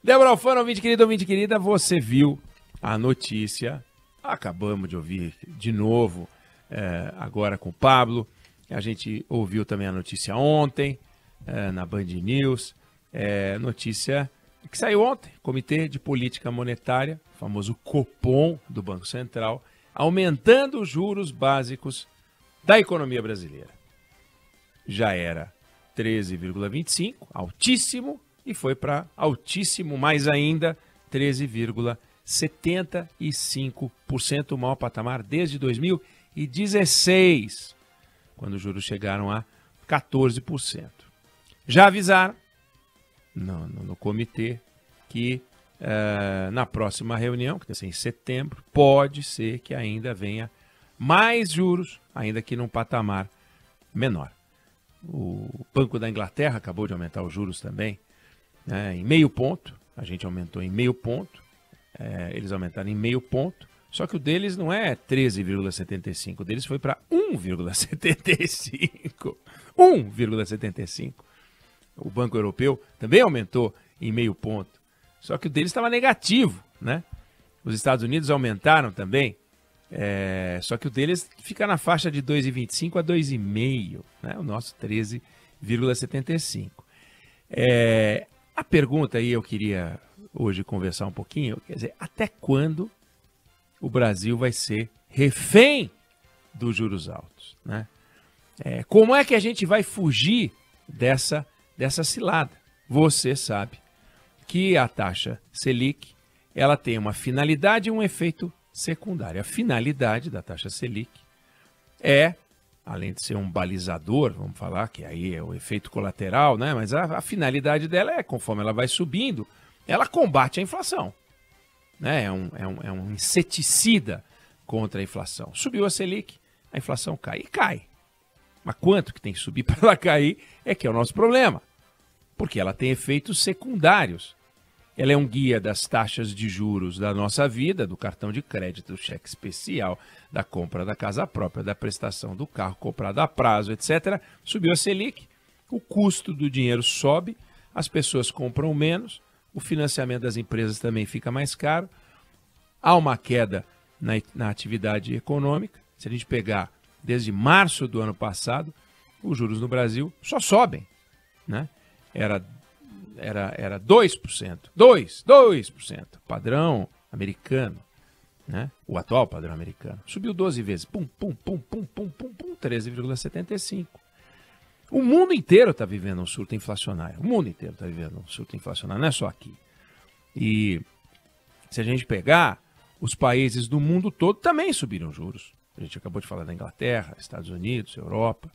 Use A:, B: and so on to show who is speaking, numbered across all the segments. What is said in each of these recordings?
A: Débora Alfano, ouvinte querida, você viu a notícia, acabamos de ouvir de novo, agora com o Pablo, a gente ouviu também a notícia ontem, na Band News, notícia que saiu ontem, Comitê de Política Monetária, o famoso Copom do Banco Central, aumentando os juros básicos da economia brasileira. Já era 13,25, altíssimo, e foi para altíssimo mais ainda, 13,75%, o maior patamar desde 2016, quando os juros chegaram a 14%. Já avisaram no comitê que na próxima reunião, que vai ser em setembro, pode ser que ainda venha mais juros, ainda que num patamar menor. O Banco da Inglaterra acabou de aumentar os juros também, né, em meio ponto. A gente aumentou em meio ponto, eles aumentaram em meio ponto, só que o deles não é 13,75, o deles foi para 1,75. 1,75. O Banco Europeu também aumentou em meio ponto, só que o deles estava negativo, né? Os Estados Unidos aumentaram também, só que o deles fica na faixa de 2,25 a 2,5, né? O nosso 13,75. A pergunta aí eu queria hoje conversar um pouquinho, quer dizer, até quando o Brasil vai ser refém dos juros altos, né? Como é que a gente vai fugir dessa cilada? Você sabe que a taxa Selic, ela tem uma finalidade e um efeito secundário. A finalidade da taxa Selic além de ser um balizador, vamos falar, que aí é o efeito colateral, né? Mas a finalidade dela conforme ela vai subindo, ela combate a inflação, né? É um inseticida contra a inflação. Subiu a Selic, a inflação cai. E cai. Mas quanto que tem que subir para ela cair que é o nosso problema. Porque ela tem efeitos secundários. Ela é um guia das taxas de juros da nossa vida, do cartão de crédito, do cheque especial, da compra da casa própria, da prestação do carro comprado a prazo, etc. Subiu a Selic, o custo do dinheiro sobe, as pessoas compram menos, o financiamento das empresas também fica mais caro, há uma queda na atividade econômica. Se a gente pegar desde março do ano passado, os juros no Brasil só sobem, né? Era 2%, 2%, padrão americano, né? O atual padrão americano. Subiu 12 vezes, 13,75. O mundo inteiro está vivendo um surto inflacionário, o mundo inteiro está vivendo um surto inflacionário, não é só aqui. E se a gente pegar, os países do mundo todo também subiram juros. A gente acabou de falar da Inglaterra, Estados Unidos, Europa.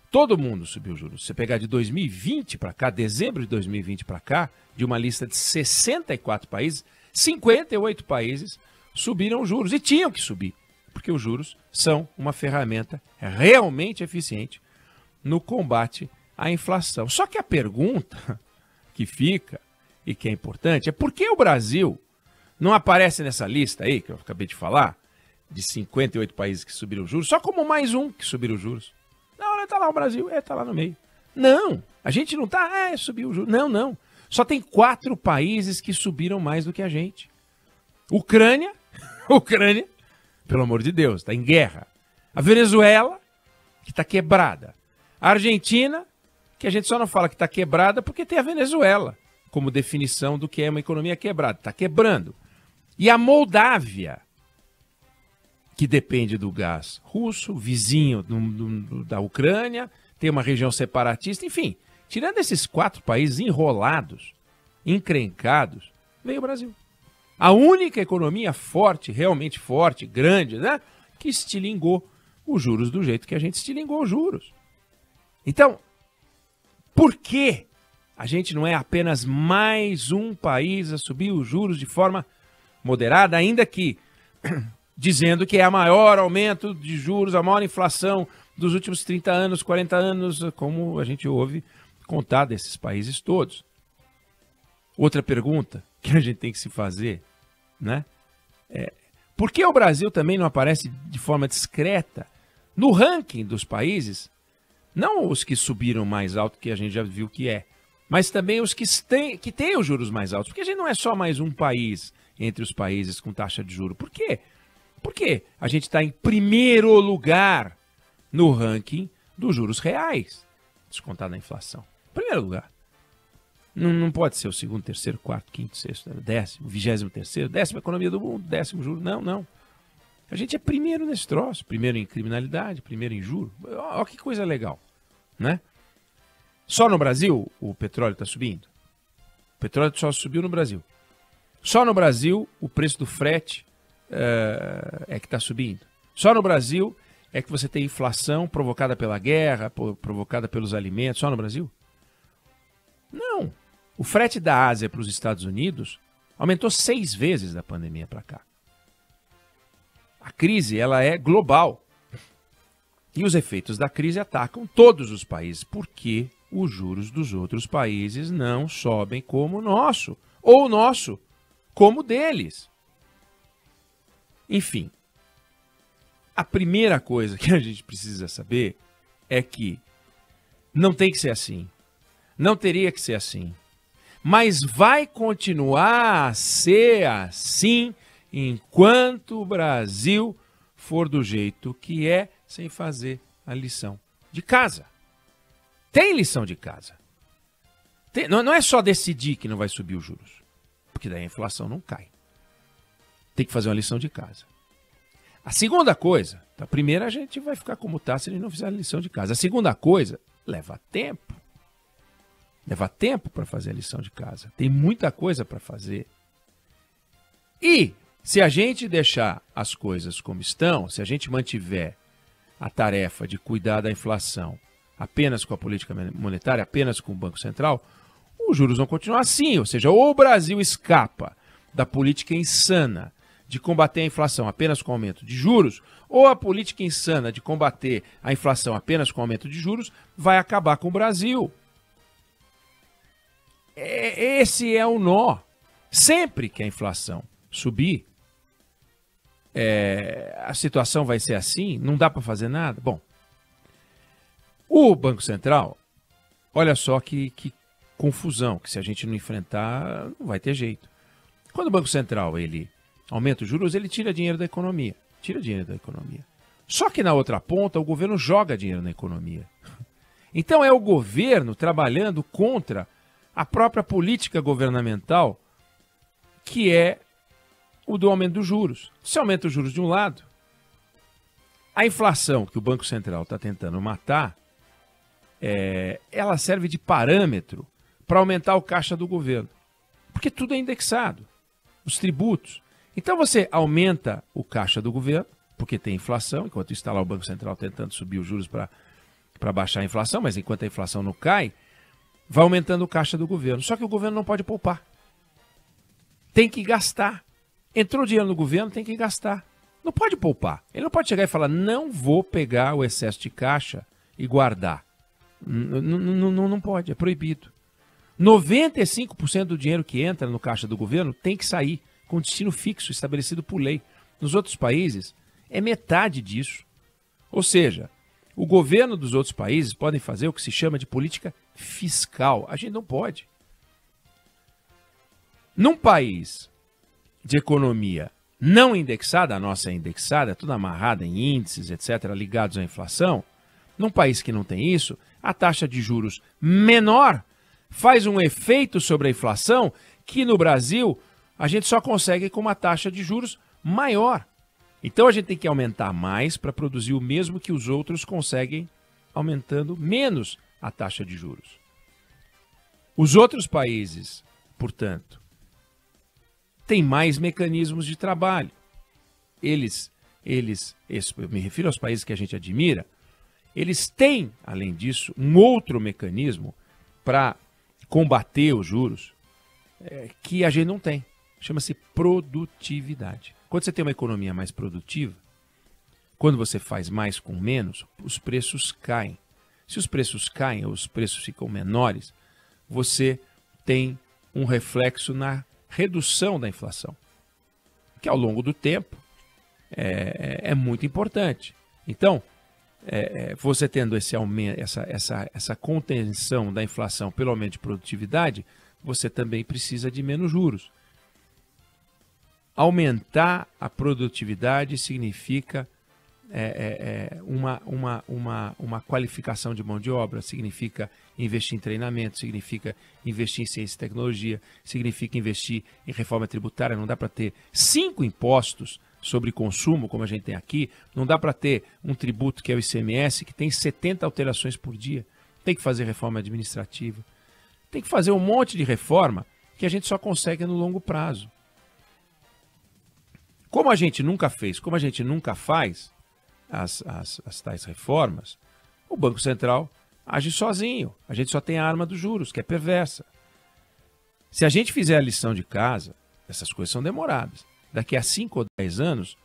A: Todo mundo subiu juros. Se você pegar de 2020 para cá, dezembro de 2020 para cá, de uma lista de 64 países, 58 países subiram juros. E tinham que subir, porque os juros são uma ferramenta realmente eficiente no combate à inflação. Só que a pergunta que fica, e que é importante, é por que o Brasil não aparece nessa lista aí, que eu acabei de falar, de 58 países que subiram juros, só como mais um que subiram juros. Não, está lá o Brasil, está lá no meio. Não, a gente não está, subiu o juros. Não. Só tem 4 países que subiram mais do que a gente. Ucrânia, pelo amor de Deus, está em guerra. A Venezuela, que está quebrada. A Argentina, que a gente só não fala que está quebrada porque tem a Venezuela como definição do que é uma economia quebrada. Está quebrando. E a Moldávia, que depende do gás russo, vizinho da Ucrânia, tem uma região separatista, enfim. Tirando esses 4 países enrolados, encrencados, veio o Brasil. A única economia forte, realmente forte, grande, né, que estilingou os juros do jeito que a gente estilingou os juros. Então, por que a gente não é apenas mais um país a subir os juros de forma moderada, ainda que dizendo que é o maior aumento de juros, a maior inflação dos últimos 30 anos, 40 anos, como a gente ouve contar desses países todos. Outra pergunta que a gente tem que se fazer, né? Por que o Brasil também não aparece de forma discreta no ranking dos países? Não os que subiram mais alto, que a gente já viu que mas também os que têm os juros mais altos. Porque a gente não é só mais um país entre os países com taxa de juros. Por quê? Porque a gente está em primeiro lugar no ranking dos juros reais, descontado da inflação. Primeiro lugar. Não pode ser o segundo, terceiro, quarto, quinto, sexto, décimo, 23º, décima economia do mundo, décimo juro. Não. A gente é primeiro nesse troço. Primeiro em criminalidade, primeiro em juros. Olha que coisa legal, né? Só no Brasil o petróleo está subindo? O petróleo só subiu no Brasil. Só no Brasil o preço do frete é que está subindo. Só no Brasil é que você tem inflação provocada pela guerra, provocada pelos alimentos. Só no Brasil? Não. O frete da Ásia para os Estados Unidos aumentou 6 vezes da pandemia para cá. A crise ela é global. E os efeitos da crise atacam todos os países, porque os juros dos outros países não sobem como o nosso, ou o nosso como o deles. Enfim, a primeira coisa que a gente precisa saber é que não tem que ser assim, não teria que ser assim, mas vai continuar a ser assim enquanto o Brasil for do jeito que é, sem fazer a lição de casa. Tem lição de casa. Não é só decidir que não vai subir os juros, porque daí a inflação não cai. Tem que fazer uma lição de casa. A segunda coisa, a primeira a gente vai ficar como está se a gente não fizer a lição de casa. A segunda coisa, leva tempo. Leva tempo para fazer a lição de casa. Tem muita coisa para fazer. E se a gente deixar as coisas como estão, se a gente mantiver a tarefa de cuidar da inflação apenas com a política monetária, apenas com o Banco Central, os juros vão continuar assim. Ou seja, ou o Brasil escapa da política insana de combater a inflação apenas com aumento de juros, ou a política insana de combater a inflação apenas com aumento de juros vai acabar com o Brasil. Esse é o nó. Sempre que a inflação subir, a situação vai ser assim, não dá para fazer nada. Bom, o Banco Central, olha só que confusão, que se a gente não enfrentar, não vai ter jeito. Quando o Banco Central ele aumenta os juros, ele tira dinheiro da economia. Tira dinheiro da economia. Só que na outra ponta, o governo joga dinheiro na economia. Então é o governo trabalhando contra a própria política governamental, que é o do aumento dos juros. Se aumenta os juros de um lado, a inflação que o Banco Central está tentando matar, ela serve de parâmetro para aumentar o caixa do governo. Porque tudo é indexado, os tributos. Então você aumenta o caixa do governo, porque tem inflação, enquanto está lá o Banco Central tentando subir os juros para baixar a inflação, mas enquanto a inflação não cai, vai aumentando o caixa do governo. Só que o governo não pode poupar. Tem que gastar. Entrou dinheiro no governo, tem que gastar. Não pode poupar. Ele não pode chegar e falar, não vou pegar o excesso de caixa e guardar. Não pode, é proibido. 95% do dinheiro que entra no caixa do governo tem que sair com destino fixo estabelecido por lei. Nos outros países, é metade disso. Ou seja, o governo dos outros países podem fazer o que se chama de política fiscal. A gente não pode. Num país de economia não indexada, a nossa é indexada, tudo amarrada em índices, etc., ligados à inflação, num país que não tem isso, a taxa de juros menor faz um efeito sobre a inflação que no Brasil a gente só consegue com uma taxa de juros maior. Então a gente tem que aumentar mais para produzir o mesmo que os outros conseguem aumentando menos a taxa de juros. Os outros países, portanto, têm mais mecanismos de trabalho. Eu me refiro aos países que a gente admira, eles têm, além disso, um outro mecanismo para combater os juros que a gente não tem. Chama-se produtividade. Quando você tem uma economia mais produtiva, quando você faz mais com menos, os preços caem. Se os preços caem ou os preços ficam menores, você tem um reflexo na redução da inflação, que ao longo do tempo é muito importante. Então, você tendo esse aumento, essa contenção da inflação pelo aumento de produtividade, você também precisa de menos juros. Aumentar a produtividade significa uma qualificação de mão de obra, significa investir em treinamento, significa investir em ciência e tecnologia, significa investir em reforma tributária. Não dá para ter 5 impostos sobre consumo, como a gente tem aqui, não dá para ter um tributo que é o ICMS, que tem 70 alterações por dia. Tem que fazer reforma administrativa. Tem que fazer um monte de reforma que a gente só consegue no longo prazo. Como a gente nunca fez, como a gente nunca faz as tais reformas, o Banco Central age sozinho. A gente só tem a arma dos juros, que é perversa. Se a gente fizer a lição de casa, essas coisas são demoradas. Daqui a 5 ou 10 anos,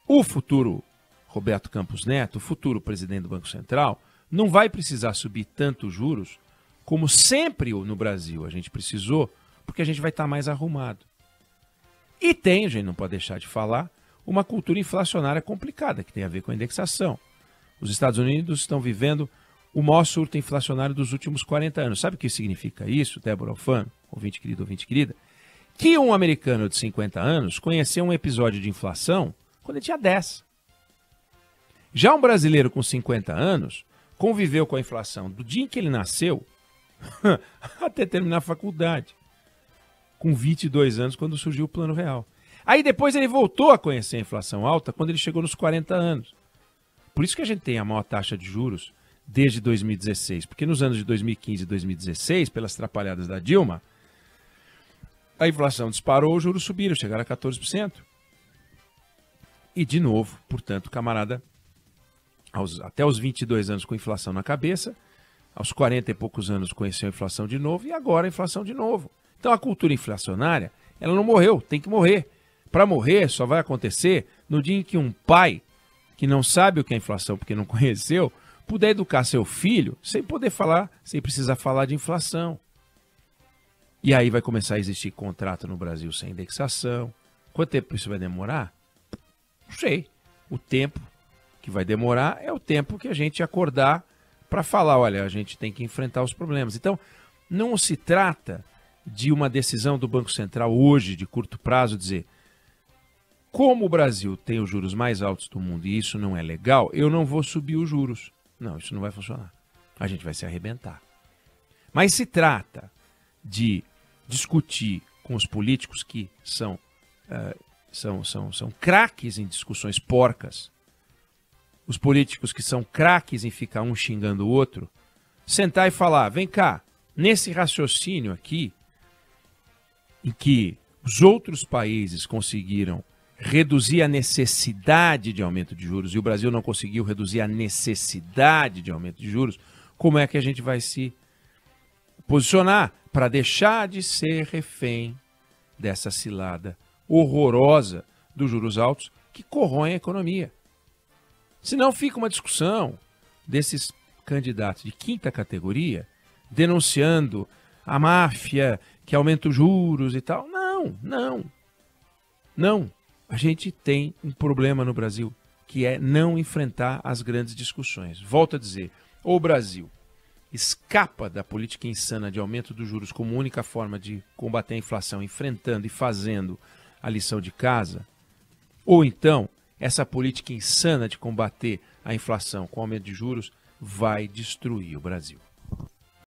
A: o futuro Roberto Campos Neto, o futuro presidente do Banco Central, não vai precisar subir tanto juros como sempre no Brasil a gente precisou, porque a gente vai estar mais arrumado. E tem, a gente não pode deixar de falar, uma cultura inflacionária complicada, que tem a ver com a indexação. Os Estados Unidos estão vivendo o maior surto inflacionário dos últimos 40 anos. Sabe o que significa isso, Débora Alfano, ouvinte querida? Que um americano de 50 anos conheceu um episódio de inflação quando ele tinha 10. Já um brasileiro com 50 anos conviveu com a inflação do dia em que ele nasceu até terminar a faculdade, com 22 anos, quando surgiu o Plano Real. Aí depois ele voltou a conhecer a inflação alta quando ele chegou nos 40 anos. Por isso que a gente tem a maior taxa de juros desde 2016, porque nos anos de 2015 e 2016, pelas trapalhadas da Dilma, a inflação disparou, os juros subiram, chegaram a 14%. E de novo, portanto, camarada, até os 22 anos com inflação na cabeça, aos 40 e poucos anos conheceu a inflação de novo e agora a inflação de novo. Então a cultura inflacionária, ela não morreu, tem que morrer. Para morrer só vai acontecer no dia em que um pai, que não sabe o que é inflação porque não conheceu, puder educar seu filho sem poder falar, sem precisar falar de inflação. E aí vai começar a existir contrato no Brasil sem indexação. Quanto tempo isso vai demorar? Não sei. O tempo que vai demorar é o tempo que a gente acordar para falar, olha, a gente tem que enfrentar os problemas. Então, não se trata de uma decisão do Banco Central hoje, de curto prazo, dizer como o Brasil tem os juros mais altos do mundo e isso não é legal, eu não vou subir os juros. Não, isso não vai funcionar. A gente vai se arrebentar. Mas se trata de discutir com os políticos que são craques em discussões porcas, os políticos que são craques em ficar um xingando o outro, sentar e falar, vem cá, nesse raciocínio aqui, em que os outros países conseguiram reduzir a necessidade de aumento de juros e o Brasil não conseguiu reduzir a necessidade de aumento de juros, como é que a gente vai se posicionar para deixar de ser refém dessa cilada horrorosa dos juros altos que corroem a economia? Senão fica uma discussão desses candidatos de quinta categoria denunciando a máfia que aumenta os juros e tal. Não. A gente tem um problema no Brasil, que é não enfrentar as grandes discussões. Volto a dizer, ou o Brasil escapa da política insana de aumento dos juros como única forma de combater a inflação, enfrentando e fazendo a lição de casa, ou então essa política insana de combater a inflação com aumento de juros vai destruir o Brasil.